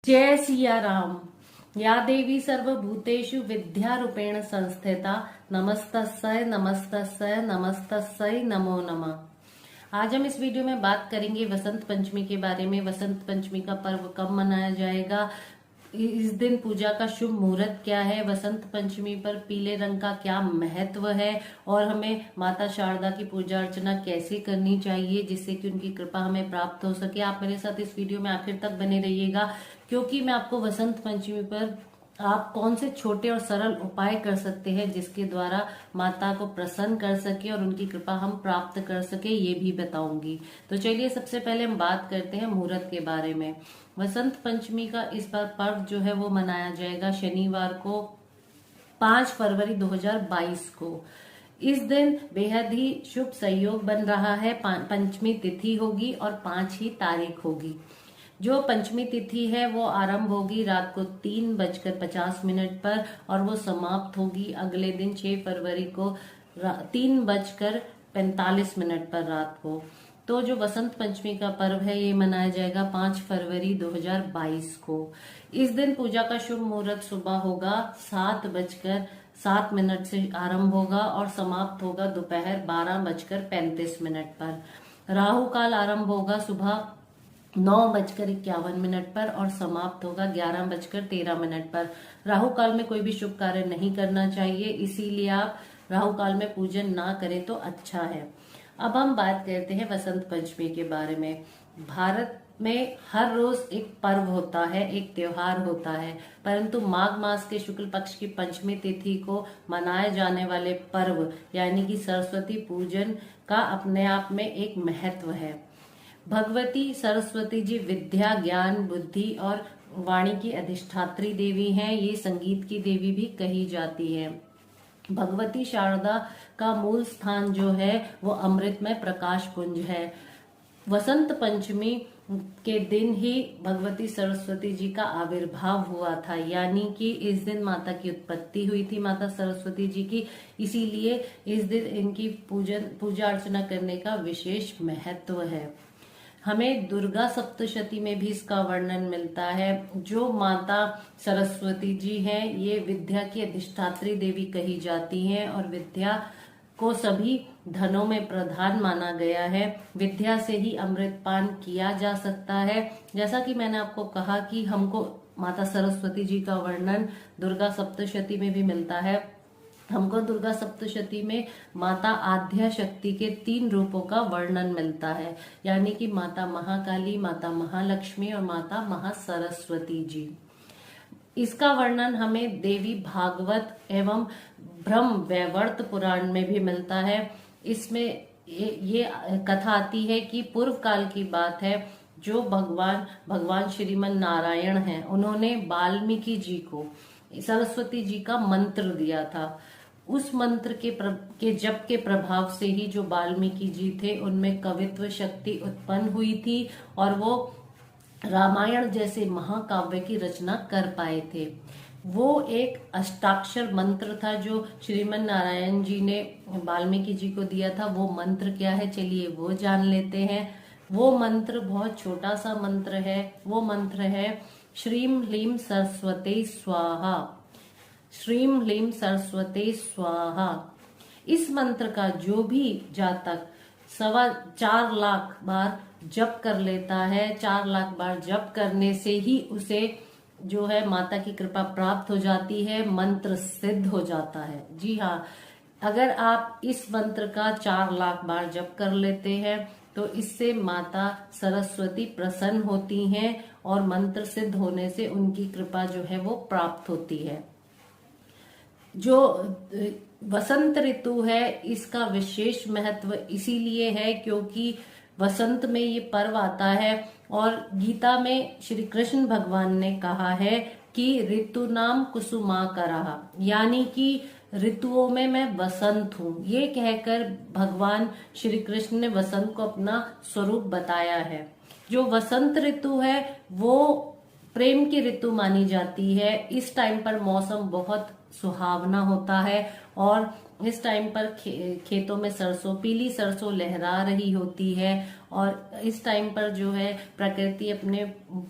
जय सिया राम। या देवी सर्वभूतेषु विद्यारूपेण संस्थिता नमस्तस्यै नमस्तस्यै नमस्तस्यै नमो नमः। आज हम इस वीडियो में बात करेंगे वसंत पंचमी के बारे में। वसंत पंचमी का पर्व कब मनाया जाएगा, इस दिन पूजा का शुभ मुहूर्त क्या है, वसंत पंचमी पर पीले रंग का क्या महत्व है और हमें माता शारदा की पूजा अर्चना कैसे करनी चाहिए जिससे कि उनकी कृपा हमें प्राप्त हो सके। आप मेरे साथ इस वीडियो में आखिर तक बने रहिएगा, क्योंकि मैं आपको वसंत पंचमी पर आप कौन से छोटे और सरल उपाय कर सकते हैं जिसके द्वारा माता को प्रसन्न कर सके और उनकी कृपा हम प्राप्त कर सके, ये भी बताऊंगी। तो चलिए सबसे पहले हम बात करते हैं मुहूर्त के बारे में। वसंत पंचमी का इस बार पर्व जो है वो मनाया जाएगा शनिवार को 5 फरवरी 2022 को। इस दिन बेहद ही शुभ संयोग बन रहा है। पंचमी तिथि होगी और 5 ही तारीख होगी। जो पंचमी तिथि है वो आरंभ होगी रात को 3:50 पर और वो समाप्त होगी अगले दिन 6 फरवरी को 3:45 पर रात को। तो जो वसंत पंचमी का पर्व है ये मनाया जाएगा 5 फरवरी 2022 को। इस दिन पूजा का शुभ मुहूर्त सुबह होगा 7:07 से आरंभ होगा और समाप्त होगा दोपहर 12:35 पर। राहु काल आरंभ होगा सुबह 9:51 पर और समाप्त होगा 11:13 पर। राहु काल में कोई भी शुभ कार्य नहीं करना चाहिए, इसीलिए आप राहु काल में पूजन ना करें तो अच्छा है। अब हम बात करते हैं वसंत पंचमी के बारे में। भारत में हर रोज एक पर्व होता है, एक त्योहार होता है, परंतु माघ मास के शुक्ल पक्ष की पंचमी तिथि को मनाए जाने वाले पर्व यानी कि सरस्वती पूजन का अपने आप में एक महत्व है। भगवती सरस्वती जी विद्या, ज्ञान, बुद्धि और वाणी की अधिष्ठात्री देवी हैं। ये संगीत की देवी भी कही जाती है। भगवती शारदा का मूल स्थान जो है वो अमृत में प्रकाश पुंज है। वसंत पंचमी के दिन ही भगवती सरस्वती जी का आविर्भाव हुआ था, यानी कि इस दिन माता की उत्पत्ति हुई थी माता सरस्वती जी की। इसीलिए इस दिन इनकी पूजा अर्चना करने का विशेष महत्व है। हमें दुर्गा सप्तशती में भी इसका वर्णन मिलता है। जो माता सरस्वती जी हैं ये विद्या की अधिष्ठात्री देवी कही जाती हैं और विद्या को सभी धनों में प्रधान माना गया है। विद्या से ही अमृतपान किया जा सकता है। जैसा कि मैंने आपको कहा कि हमको माता सरस्वती जी का वर्णन दुर्गा सप्तशती में भी मिलता है। हमको दुर्गा सप्तशती में माता आद्या शक्ति के 3 रूपों का वर्णन मिलता है, यानी कि माता महाकाली, माता महालक्ष्मी और माता महासरस्वती जी। इसका वर्णन हमें देवी भागवत एवं ब्रह्म वैवर्त पुराण में भी मिलता है। इसमें ये कथा आती है कि पूर्व काल की बात है, जो भगवान श्रीमन नारायण हैं, उन्होंने वाल्मीकि जी को सरस्वती जी का मंत्र दिया था। उस मंत्र के जप के प्रभाव से ही जो वाल्मीकि जी थे उनमें कवित्व शक्ति उत्पन्न हुई थी और वो रामायण जैसे महाकाव्य की रचना कर पाए थे। वो एक अष्टाक्षर मंत्र था जो श्रीमन नारायण जी ने वाल्मीकि जी को दिया था। वो मंत्र क्या है, चलिए वो जान लेते हैं। वो मंत्र बहुत छोटा सा मंत्र है। वो मंत्र है श्रीम ह्लीम सरस्वते स्वाहा, श्रीम ह्लीम सरस्वते स्वाहा। इस मंत्र का जो भी जातक 4.25 लाख बार जप कर लेता है, 4 लाख बार जप करने से ही उसे जो है माता की कृपा प्राप्त हो जाती है, मंत्र सिद्ध हो जाता है। जी हाँ, अगर आप इस मंत्र का 4 लाख बार जप कर लेते हैं तो इससे माता सरस्वती प्रसन्न होती हैं और मंत्र सिद्ध होने से उनकी कृपा जो है वो प्राप्त होती है। जो वसंत ऋतु है इसका विशेष महत्व इसीलिए है क्योंकि वसंत में ये पर्व आता है और गीता में श्री कृष्ण भगवान ने कहा है कि ऋतु नाम कुसुमाकरः, यानी कि ऋतुओं में मैं वसंत हूँ। ये कहकर भगवान श्री कृष्ण ने वसंत को अपना स्वरूप बताया है। जो वसंत ऋतु है वो प्रेम की ऋतु मानी जाती है। इस टाइम पर मौसम बहुत सुहावना होता है और इस टाइम पर खेतों में सरसों, पीली सरसों लहरा रही होती है और इस टाइम पर जो है प्रकृति अपने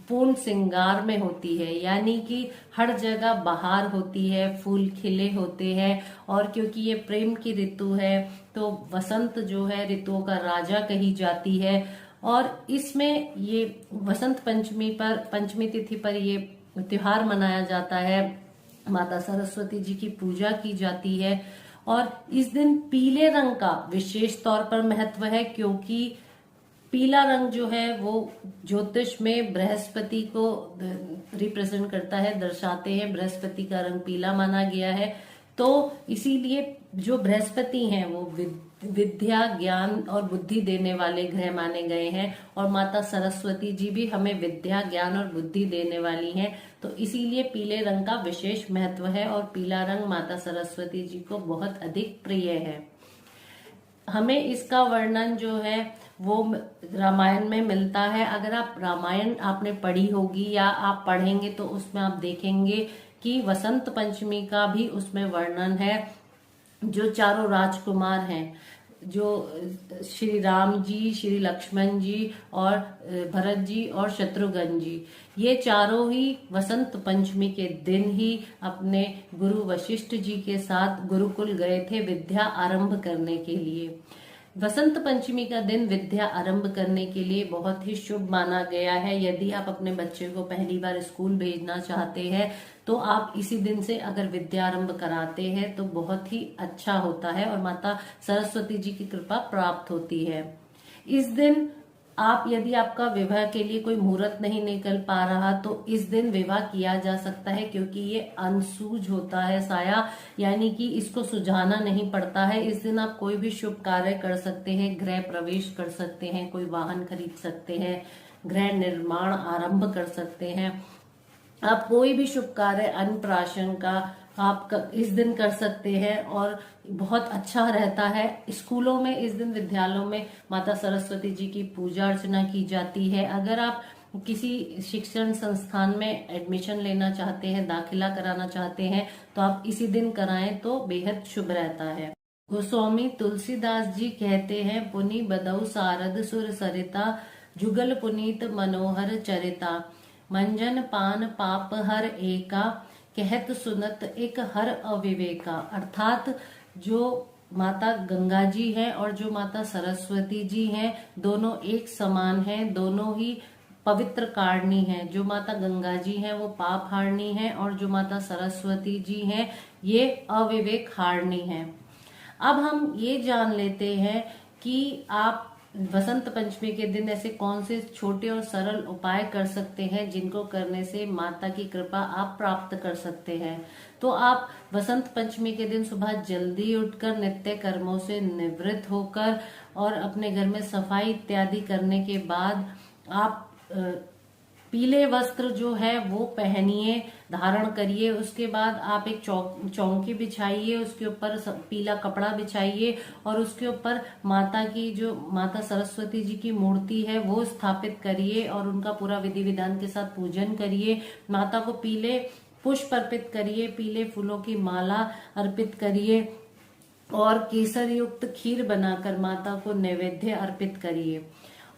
पूर्ण श्रृंगार में होती है, यानी कि हर जगह बहार होती है, फूल खिले होते हैं। और क्योंकि ये प्रेम की ऋतु है तो वसंत जो है ऋतुओं का राजा कही जाती है। और इसमें ये वसंत पंचमी तिथि पर ये त्योहार मनाया जाता है, माता सरस्वती जी की पूजा की जाती है। और इस दिन पीले रंग का विशेष तौर पर महत्व है, क्योंकि पीला रंग जो है वो ज्योतिष में बृहस्पति को रिप्रेजेंट करता है, दर्शाते हैं। बृहस्पति का रंग पीला माना गया है, तो इसीलिए जो बृहस्पति हैं वो विद्या, ज्ञान और बुद्धि देने वाले ग्रह माने गए हैं। और माता सरस्वती जी भी हमें विद्या, ज्ञान और बुद्धि देने वाली हैं, तो इसीलिए पीले रंग का विशेष महत्व है और पीला रंग माता सरस्वती जी को बहुत अधिक प्रिय है। हमें इसका वर्णन जो है वो रामायण में मिलता है। अगर आप रामायण आपने पढ़ी होगी या आप पढ़ेंगे तो उसमें आप देखेंगे कि वसंत पंचमी का भी उसमें वर्णन है। जो चारों राजकुमार हैं, जो श्री राम जी, श्री लक्ष्मण जी और भरत जी और शत्रुघ्न जी, ये चारों ही वसंत पंचमी के दिन ही अपने गुरु वशिष्ठ जी के साथ गुरुकुल गए थे विद्या आरंभ करने के लिए। वसंत पंचमी का दिन विद्या आरंभ करने के लिए बहुत ही शुभ माना गया है। यदि आप अपने बच्चे को पहली बार स्कूल भेजना चाहते हैं तो आप इसी दिन से अगर विद्या आरंभ कराते हैं तो बहुत ही अच्छा होता है और माता सरस्वती जी की कृपा प्राप्त होती है। इस दिन आप, यदि आपका विवाह के लिए कोई मुहूर्त नहीं निकल पा रहा तो इस दिन विवाह किया जा सकता है, क्योंकि ये अनसूझ होता है साया, यानी कि इसको सुझाना नहीं पड़ता है। इस दिन आप कोई भी शुभ कार्य कर सकते हैं, गृह प्रवेश कर सकते हैं, कोई वाहन खरीद सकते हैं, गृह निर्माण आरंभ कर सकते हैं। आप कोई भी शुभ कार्य, अन्नप्राशन का आप इस दिन कर सकते हैं और बहुत अच्छा रहता है। स्कूलों में इस दिन, विद्यालयों में माता सरस्वती जी की पूजा अर्चना की जाती है। अगर आप किसी शिक्षण संस्थान में एडमिशन लेना चाहते हैं, दाखिला कराना चाहते हैं, तो आप इसी दिन कराएं तो बेहद शुभ रहता है। गोस्वामी तुलसीदास जी कहते हैं, पुनि बदऊ सारद सुर सरिता, जुगल पुनीत मनोहर चरिता, मंजन पान पाप हर एका, कहत सुनत एक हर अविवेका। अर्थात जो माता गंगा जी हैं और जो माता सरस्वती जी हैं, दोनों एक समान हैं, दोनों ही पवित्र कारिणी हैं। जो माता गंगा जी हैं वो पाप हारनी हैं और जो माता सरस्वती जी हैं ये अविवेक हारनी हैं। अब हम ये जान लेते हैं कि आप वसंत पंचमी के दिन ऐसे कौन से छोटे और सरल उपाय कर सकते हैं जिनको करने से माता की कृपा आप प्राप्त कर सकते हैं। तो आप वसंत पंचमी के दिन सुबह जल्दी उठकर नित्य कर्मों से निवृत्त होकर और अपने घर में सफाई इत्यादि करने के बाद आप पीले वस्त्र जो है वो पहनिए, धारण करिए। उसके बाद आप एक चौकी बिछाइए, उसके ऊपर पीला कपड़ा बिछाइए और उसके ऊपर माता की, जो माता सरस्वती जी की मूर्ति है वो स्थापित करिए और उनका पूरा विधि विधान के साथ पूजन करिए। माता को पीले पुष्प अर्पित करिए, पीले फूलों की माला अर्पित करिए और केसर युक्त खीर बनाकर माता को नैवेद्य अर्पित करिए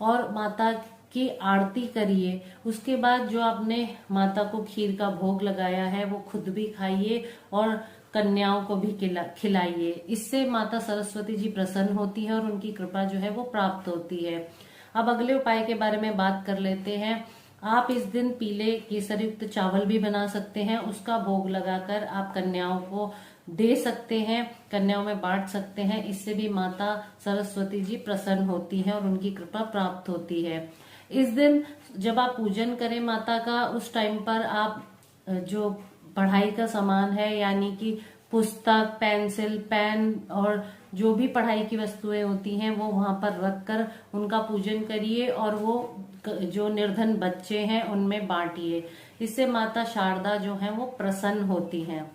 और माता की आरती करिए। उसके बाद जो आपने माता को खीर का भोग लगाया है वो खुद भी खाइए और कन्याओं को भी खिलाइए। इससे माता सरस्वती जी प्रसन्न होती है और उनकी कृपा जो है वो प्राप्त होती है। अब अगले उपाय के बारे में बात कर लेते हैं। आप इस दिन पीले केसर युक्त चावल भी बना सकते हैं, उसका भोग लगाकर आप कन्याओं को दे सकते हैं, कन्याओं में बांट सकते हैं। इससे भी माता सरस्वती जी प्रसन्न होती है और उनकी कृपा प्राप्त होती है। इस दिन जब आप पूजन करें माता का, उस टाइम पर आप जो पढ़ाई का सामान है, यानी कि पुस्तक, पेंसिल, पेन और जो भी पढ़ाई की वस्तुएं होती हैं वो वहां पर रखकर उनका पूजन करिए और वो जो निर्धन बच्चे हैं उनमें बांटिए। इससे माता शारदा जो है वो प्रसन्न होती हैं।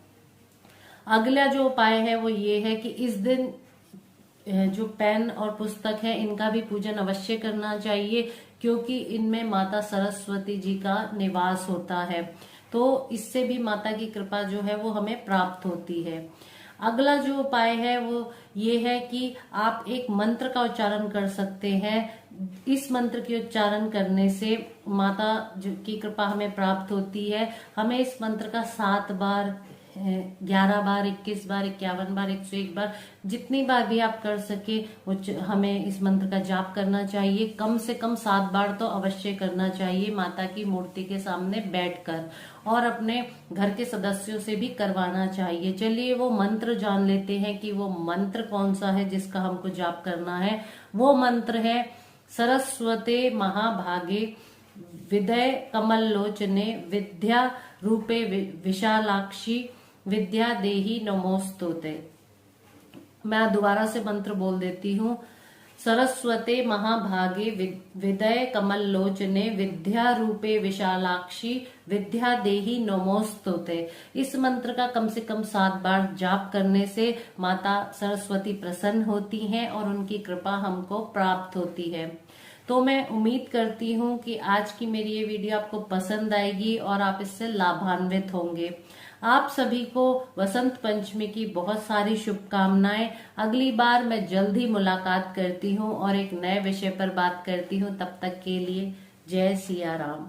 अगला जो उपाय है वो ये है कि इस दिन जो पेन और पुस्तक है इनका भी पूजन अवश्य करना चाहिए, क्योंकि इनमें माता सरस्वती जी का निवास होता है। तो इससे भी माता की कृपा जो है वो हमें प्राप्त होती है। अगला जो उपाय है वो ये है कि आप एक मंत्र का उच्चारण कर सकते हैं। इस मंत्र के उच्चारण करने से माता की कृपा हमें प्राप्त होती है। हमें इस मंत्र का 7 बार, 11 बार, 21 बार, 51 बार, 101 बार, जितनी बार भी आप कर सके हमें इस मंत्र का जाप करना चाहिए। कम से कम 7 बार तो अवश्य करना चाहिए माता की मूर्ति के सामने बैठकर, और अपने घर के सदस्यों से भी करवाना चाहिए। चलिए वो मंत्र जान लेते हैं कि वो मंत्र कौन सा है जिसका हमको जाप करना है। वो मंत्र है सरस्वते महाभागे विदय कमल लोचने विद्या रूपे विशालाक्षी विद्या देही नमोस्तुते। मैं दोबारा से मंत्र बोल देती हूँ। सरस्वते महाभागे विदय कमल लोचने विद्या रूपे विशालाक्षी विद्या देही नमोस्तुते। इस मंत्र का कम से कम 7 बार जाप करने से माता सरस्वती प्रसन्न होती हैं और उनकी कृपा हमको प्राप्त होती है। तो मैं उम्मीद करती हूँ कि आज की मेरी ये वीडियो आपको पसंद आएगी और आप इससे लाभान्वित होंगे। आप सभी को वसंत पंचमी की बहुत सारी शुभकामनाएं। अगली बार मैं जल्द ही मुलाकात करती हूँ और एक नए विषय पर बात करती हूँ। तब तक के लिए जय सिया राम।